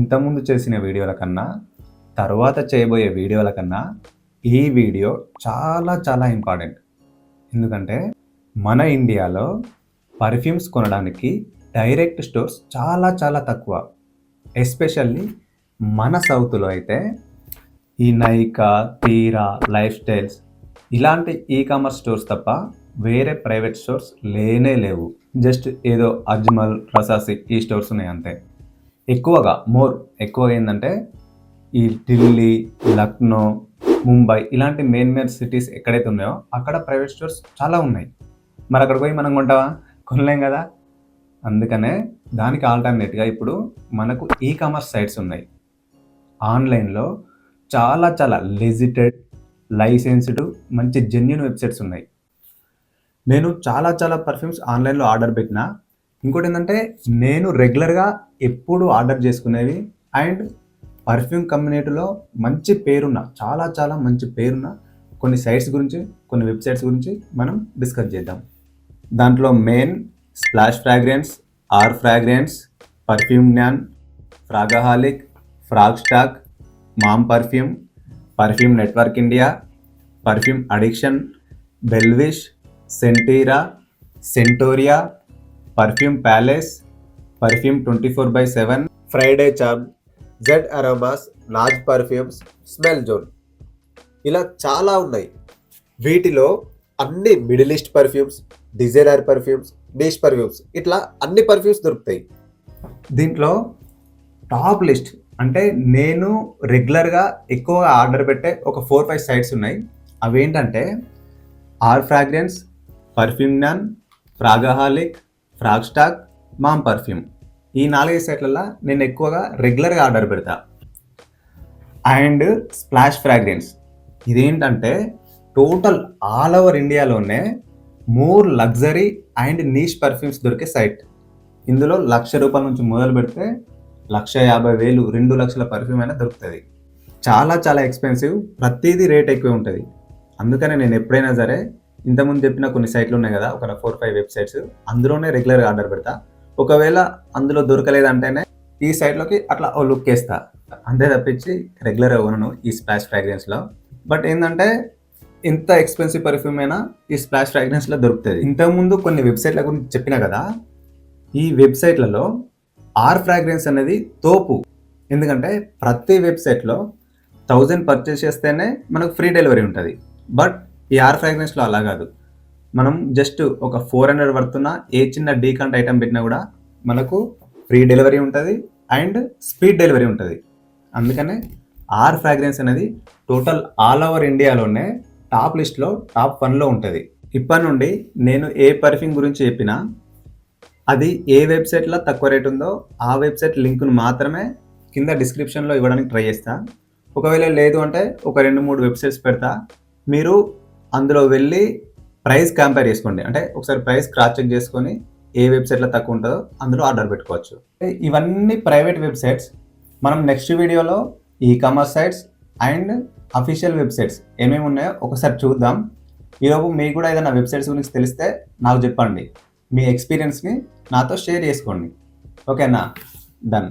ఇంతకుముందు చేసిన వీడియోల కన్నా తర్వాత చేయబోయే వీడియోల కన్నా ఈ వీడియో చాలా చాలా ఇంపార్టెంట్. ఎందుకంటే మన ఇండియాలో పర్ఫ్యూమ్స్ కొనడానికి డైరెక్ట్ స్టోర్స్ చాలా చాలా తక్కువ. ఎస్పెషల్లీ మన సౌత్లో అయితే ఈ నైకా, తీరా, లైఫ్ స్టైల్స్ ఇలాంటి ఈ కామర్స్ స్టోర్స్ తప్ప వేరే ప్రైవేట్ స్టోర్స్ లేనే లేవు. జస్ట్ ఏదో అజ్మల్, రసాసి ఈ స్టోర్స్ ఉన్నాయి అంతే. ఎక్కువగా ఏంటంటే ఈ ఢిల్లీ, లక్నో, ముంబై ఇలాంటి మెయిన్ సిటీస్ ఎక్కడైతే ఉన్నాయో అక్కడ ప్రైవేట్ స్టోర్స్ చాలా ఉన్నాయి. మరి అక్కడ పోయి మనం కొంటావా? కొనలేం కదా. అందుకనే దానికి ఆల్టర్నేట్గా ఇప్పుడు మనకు ఈ-కామర్స్ సైట్స్ ఉన్నాయి. ఆన్లైన్లో చాలా చాలా లెజిటెడ్, లైసెన్స్డ్, మంచి జెన్యూన్ వెబ్సైట్స్ ఉన్నాయి. నేను చాలా చాలా పర్ఫ్యూమ్స్ ఆన్లైన్లో ఆర్డర్ పెట్టిన. ఇంకోటి ఏంటంటే నేను రెగ్యులర్గా ఎప్పుడు ఆర్డర్ చేసుకునేవి అండ్ పర్ఫ్యూమ్ కమ్యూనిటీలో మంచి పేరున్న, చాలా చాలా మంచి పేరున్న కొన్ని సైట్స్ గురించి, కొన్ని వెబ్సైట్స్ గురించి మనం డిస్కస్ చేద్దాం. దాంట్లో main splash fragrance, R fragrance, perfume న్యాన్, fragaholic, frag stock, mom perfume, perfume network India, perfume addiction, బెల్విష్, సెంటీరా, సెంటోరియా, perfume palace, perfume 24/7, Friday charm, Z aromas, Naaz perfumes, smell zone, ఇలా చాలా ఉన్నాయి. వీటిలో అన్ని middle east perfumes, designer perfumes, niche perfumes, ఇట్లా అన్ని పర్ఫ్యూమ్స్ దొరుకుతాయి. దీంట్లో టాప్ లిస్ట్ అంటే నేను రెగ్యులర్గా ఎక్కువగా ఆర్డర్ పెట్టే ఒక 4-5 సైట్స్ ఉన్నాయి. అవేంటంటే ఆర్ ఫ్రాగ్రెన్స్, పర్ఫ్యూమ్ న్యాన్, fragaholic, frag stock, mom perfume, ఈ 4 సైట్లలో నేను ఎక్కువగా రెగ్యులర్గా ఆర్డర్ పెడతా. అండ్ స్ప్లాష్ ఫ్రాగ్రెన్స్ ఇదేంటంటే టోటల్ ఆల్ ఓవర్ ఇండియాలోనే more luxury and niche perfumes దొరికే సైట్. ఇందులో ₹1,00,000 నుంచి మొదలు పెడితే 1,50,000, 2 లక్షల పర్ఫ్యూమ్ అయినా దొరుకుతుంది. చాలా చాలా ఎక్స్పెన్సివ్, ప్రతిదీ రేట్ ఎక్కువ ఉంటుంది. అందుకనే నేను ఎప్పుడైనా సరే ఇంతకుముందు చెప్పిన కొన్ని సైట్లు ఉన్నాయి కదా, ఒక 4-5 వెబ్సైట్స్, అందులోనే రెగ్యులర్గా ఆర్డర్ పెడతా. ఒకవేళ అందులో దొరకలేదంటేనే ఈ సైట్లోకి అట్లా ఓ లుక్ వేస్తా, అంతే తప్పించి రెగ్యులర్గా కొనను ఈ స్ప్లాష్ ఫ్రాగ్రెన్స్లో. బట్ ఏంటంటే ఇంత ఎక్స్పెన్సివ్ పర్ఫ్యూమ్ అయినా ఈ స్ప్లాష్ ఫ్రాగ్రెన్స్లో దొరుకుతుంది. ఇంతకుముందు కొన్ని వెబ్సైట్ల గురించి చెప్పిన కదా, ఈ వెబ్సైట్లలో ఆర్ ఫ్రాగ్రెన్స్ అనేది తోపు. ఎందుకంటే ప్రతి వెబ్సైట్లో 1000 పర్చేస్ చేస్తేనే మనకు ఫ్రీ డెలివరీ ఉంటుంది. బట్ ఈ ఆర్ ఫ్రాగ్రెన్స్లో అలా కాదు. మనం జస్ట్ ఒక 400 పడుతున్న ఏ చిన్న డీకంట్ ఐటమ్ పెట్టినా కూడా మనకు ఫ్రీ డెలివరీ ఉంటుంది అండ్ స్పీడ్ డెలివరీ ఉంటుంది. అందుకనే ఆర్ ఫ్రాగ్రెన్స్ అనేది టోటల్ ఆల్ ఓవర్ ఇండియాలోనే టాప్ లిస్ట్లో టాప్ 1లో ఉంటుంది. ఇప్పటి నుండి నేను ఏ పర్ఫ్యూమ్ గురించి చెప్పినా అది ఏ వెబ్సైట్లో తక్కువ రేట్ ఉందో ఆ వెబ్సైట్ లింక్ను మాత్రమే కింద డిస్క్రిప్షన్లో ఇవ్వడానికి ట్రై చేస్తా. ఒకవేళ లేదు అంటే ఒక 2-3 వెబ్సైట్స్ పెడతా, మీరు అందులో వెళ్ళి ప్రైస్ కంపేర్ చేసుకోండి. అంటే ఒకసారి ప్రైస్ క్రాస్ చెక్ చేసుకొని ఏ వెబ్సైట్లో తక్కువ ఉంటుందో అందులో ఆర్డర్ పెట్టుకోవచ్చు. ఇవన్నీ ప్రైవేట్ వెబ్సైట్స్. మనం నెక్స్ట్ వీడియోలో ecommerce sites and official websites ఏమేమి ఉన్నాయో ఒకసారి చూద్దాం. ఈలోపు మీకు కూడా ఏదైనా వెబ్సైట్స్ గురించి తెలిస్తే నాకు చెప్పండి. మీ ఎక్స్పీరియన్స్ని నాతో షేర్ చేసుకోండి. ఓకేనా? డన్.